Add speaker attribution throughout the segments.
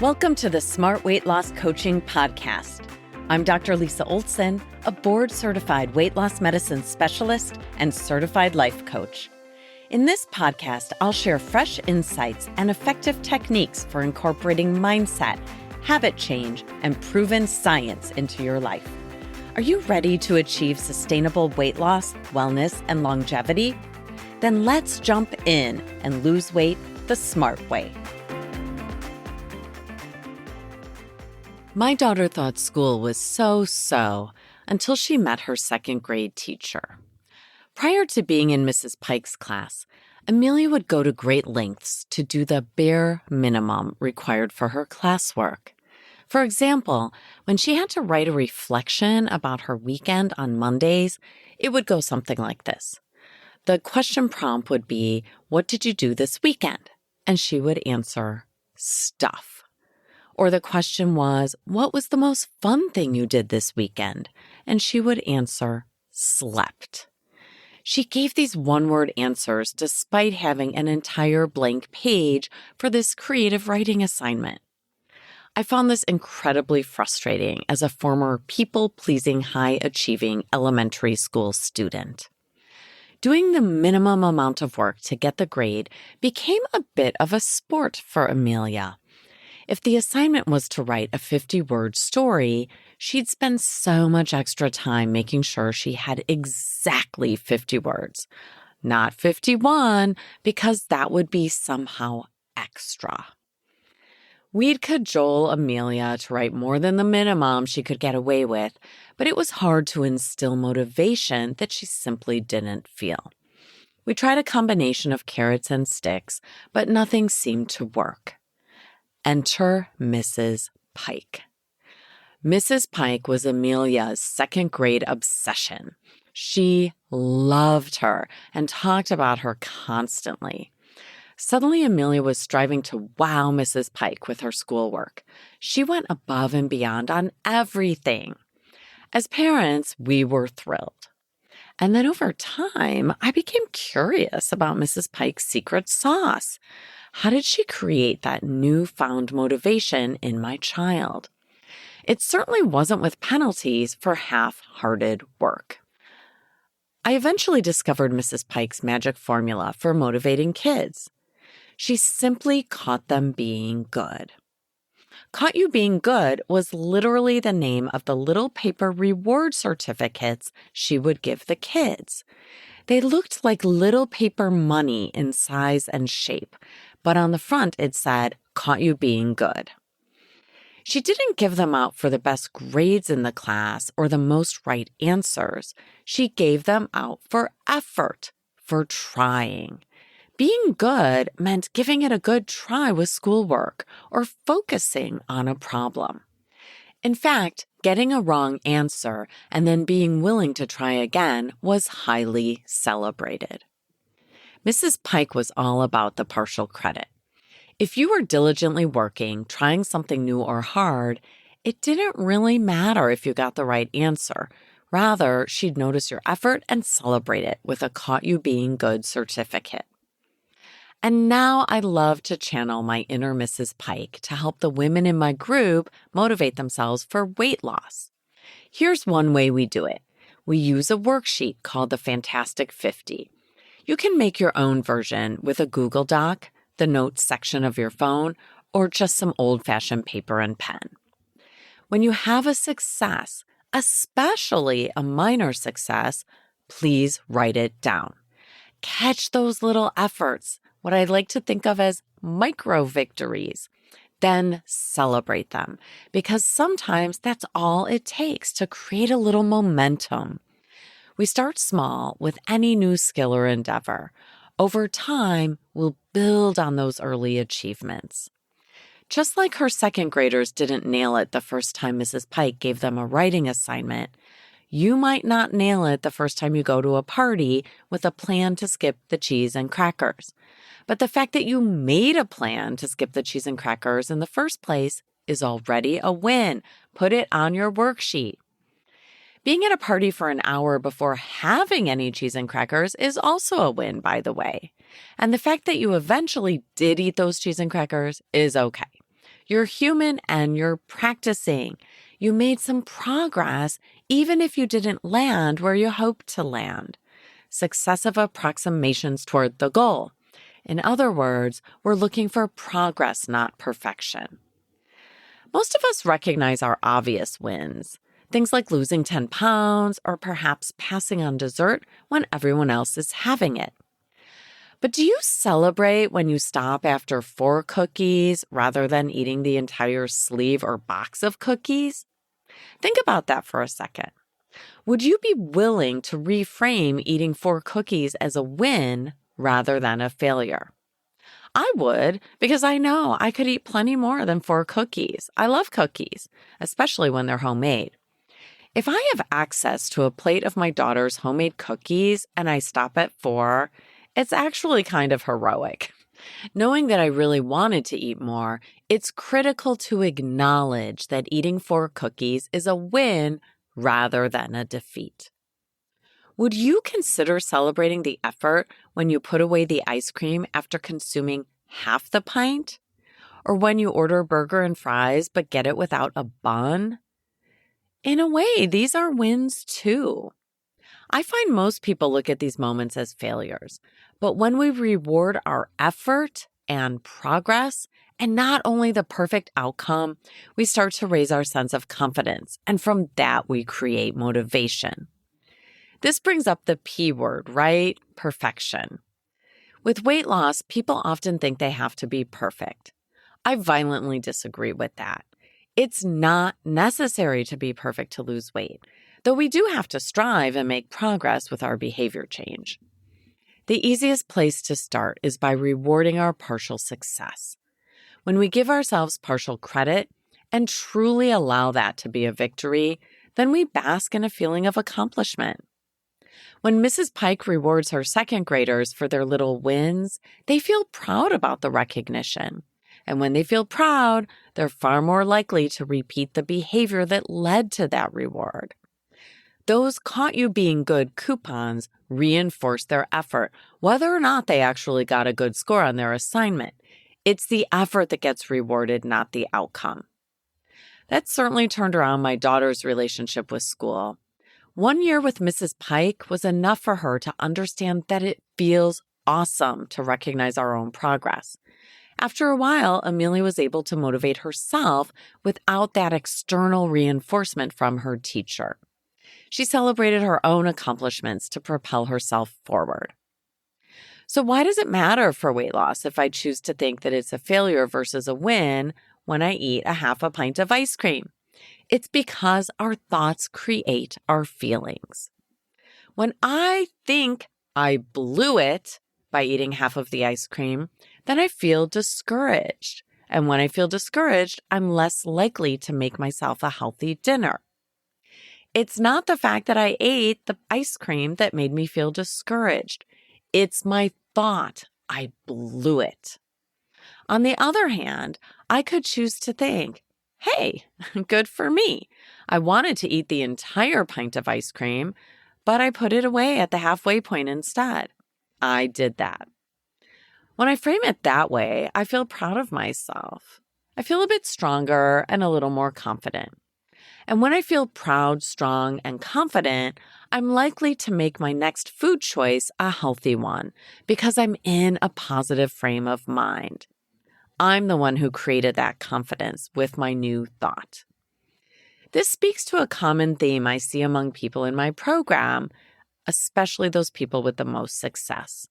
Speaker 1: Welcome to the Smart Weight Loss Coaching Podcast. I'm Dr. Lisa Olson, a board-certified weight loss medicine specialist and certified life coach. In this podcast, I'll share fresh insights and effective techniques for incorporating mindset, habit change, and proven science into your life. Are you ready to achieve sustainable weight loss, wellness, and longevity? Then let's jump in and lose weight the smart way. My daughter thought school was so-so until she met her second grade teacher. Prior to being in Mrs. Pike's class, Amelia would go to great lengths to do the bare minimum required for her classwork. For example, when she had to write a reflection about her weekend on Mondays, it would go something like this. The question prompt would be, "What did you do this weekend?" And she would answer, "Stuff." Or the question was, "What was the most fun thing you did this weekend?" And she would answer, "Slept." She gave these one-word answers despite having an entire blank page for this creative writing assignment. I found this incredibly frustrating as a former people-pleasing, high-achieving elementary school student. Doing the minimum amount of work to get the grade became a bit of a sport for Amelia. If the assignment was to write a 50-word story, she'd spend so much extra time making sure she had exactly 50 words. Not 51, because that would be somehow extra. We'd cajole Amelia to write more than the minimum she could get away with, but it was hard to instill motivation that she simply didn't feel. We tried a combination of carrots and sticks, but nothing seemed to work. Enter Mrs. Pike. Mrs. Pike was Amelia's second grade obsession. She loved her and talked about her constantly. Suddenly, Amelia was striving to wow Mrs. Pike with her schoolwork. She went above and beyond on everything. As parents, we were thrilled. And then over time, I became curious about Mrs. Pike's secret sauce. How did she create that newfound motivation in my child? It certainly wasn't with penalties for half-hearted work. I eventually discovered Mrs. Pike's magic formula for motivating kids. She simply caught them being good. Caught You Being Good was literally the name of the little paper reward certificates she would give the kids. They looked like little paper money in size and shape, but on the front it said, "Caught You Being Good." She didn't give them out for the best grades in the class or the most right answers. She gave them out for effort, for trying. Being good meant giving it a good try with schoolwork or focusing on a problem. In fact, getting a wrong answer and then being willing to try again was highly celebrated. Mrs. Pike was all about the partial credit. If you were diligently working, trying something new or hard, it didn't really matter if you got the right answer. Rather, she'd notice your effort and celebrate it with a Caught You Being Good certificate. And now I love to channel my inner Mrs. Pike to help the women in my group motivate themselves for weight loss. Here's one way we do it. We use a worksheet called the Fantastic 50. You can make your own version with a Google Doc, the notes section of your phone, or just some old-fashioned paper and pen. When you have a success, especially a minor success, please write it down. Catch those little efforts, what I like to think of as micro victories. Then celebrate them, because sometimes that's all it takes to create a little momentum. We start small with any new skill or endeavor. Over time, we'll build on those early achievements. Just like her second graders didn't nail it the first time Mrs. Pike gave them a writing assignment, you might not nail it the first time you go to a party with a plan to skip the cheese and crackers. But the fact that you made a plan to skip the cheese and crackers in the first place is already a win. Put it on your worksheet. Being at a party for an hour before having any cheese and crackers is also a win, by the way. And the fact that you eventually did eat those cheese and crackers is okay. You're human and you're practicing. You made some progress, even if you didn't land where you hoped to land. Successive approximations toward the goal. In other words, we're looking for progress, not perfection. Most of us recognize our obvious wins, things like losing 10 pounds or perhaps passing on dessert when everyone else is having it. But do you celebrate when you stop after 4 cookies rather than eating the entire sleeve or box of cookies? Think about that for a second. Would you be willing to reframe eating 4 cookies as a win rather than a failure? I would, because I know I could eat plenty more than 4 cookies. I love cookies, especially when they're homemade. If I have access to a plate of my daughter's homemade cookies and I stop at 4, it's actually kind of heroic. Knowing that I really wanted to eat more, it's critical to acknowledge that eating 4 cookies is a win rather than a defeat. Would you consider celebrating the effort when you put away the ice cream after consuming half the pint? Or when you order a burger and fries but get it without a bun? In a way, these are wins too. I find most people look at these moments as failures, but when we reward our effort and progress, and not only the perfect outcome, we start to raise our sense of confidence, and from that we create motivation. This brings up the P word, right? Perfection. With weight loss, people often think they have to be perfect. I violently disagree with that. It's not necessary to be perfect to lose weight, though we do have to strive and make progress with our behavior change. The easiest place to start is by rewarding our partial success. When we give ourselves partial credit and truly allow that to be a victory, then we bask in a feeling of accomplishment. When Mrs. Pike rewards her second graders for their little wins, they feel proud about the recognition. And when they feel proud, they're far more likely to repeat the behavior that led to that reward. Those caught you being good coupons reinforce their effort, whether or not they actually got a good score on their assignment. It's the effort that gets rewarded, not the outcome. That certainly turned around my daughter's relationship with school. 1 year with Mrs. Pike was enough for her to understand that it feels awesome to recognize our own progress. After a while, Amelia was able to motivate herself without that external reinforcement from her teacher. She celebrated her own accomplishments to propel herself forward. So why does it matter for weight loss if I choose to think that it's a failure versus a win when I eat a half a pint of ice cream? It's because our thoughts create our feelings. When I think I blew it by eating half of the ice cream, then I feel discouraged. And when I feel discouraged, I'm less likely to make myself a healthy dinner. It's not the fact that I ate the ice cream that made me feel discouraged. It's my thought, I blew it. On the other hand, I could choose to think, hey, good for me. I wanted to eat the entire pint of ice cream, but I put it away at the halfway point instead. I did that. When I frame it that way, I feel proud of myself. I feel a bit stronger and a little more confident. And when I feel proud, strong, and confident, I'm likely to make my next food choice a healthy one because I'm in a positive frame of mind. I'm the one who created that confidence with my new thought. This speaks to a common theme I see among people in my program, especially those people with the most success.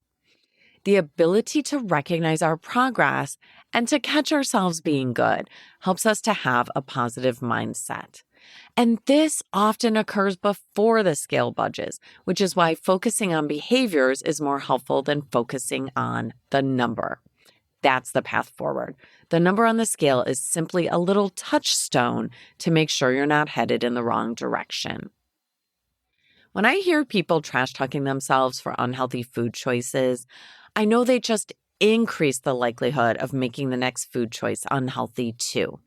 Speaker 1: The ability to recognize our progress and to catch ourselves being good helps us to have a positive mindset. And this often occurs before the scale budges, which is why focusing on behaviors is more helpful than focusing on the number. That's the path forward. The number on the scale is simply a little touchstone to make sure you're not headed in the wrong direction. When I hear people trash talking themselves for unhealthy food choices, I know they just increase the likelihood of making the next food choice unhealthy too.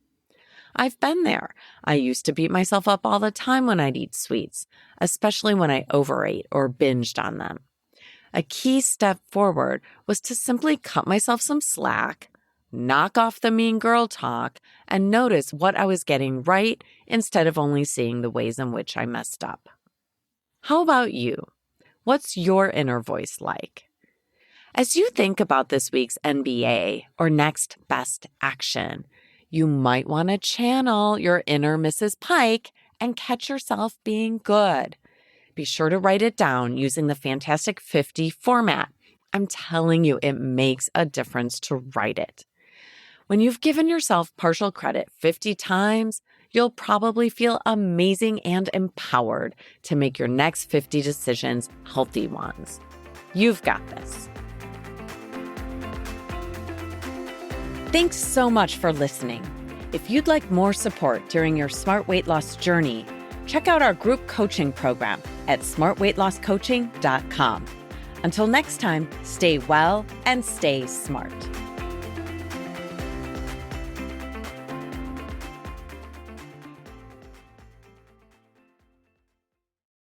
Speaker 1: I've been there. I used to beat myself up all the time when I'd eat sweets, especially when I overate or binged on them. A key step forward was to simply cut myself some slack, knock off the mean girl talk, and notice what I was getting right instead of only seeing the ways in which I messed up. How about you? What's your inner voice like? As you think about this week's NBA or next best action, you might want to channel your inner Mrs. Pike and catch yourself being good. Be sure to write it down using the Fantastic 50 format. I'm telling you, it makes a difference to write it. When you've given yourself partial credit 50 times, you'll probably feel amazing and empowered to make your next 50 decisions healthy ones. You've got this. Thanks so much for listening. If you'd like more support during your smart weight loss journey, check out our group coaching program at smartweightlosscoaching.com. Until next time, stay well and stay smart.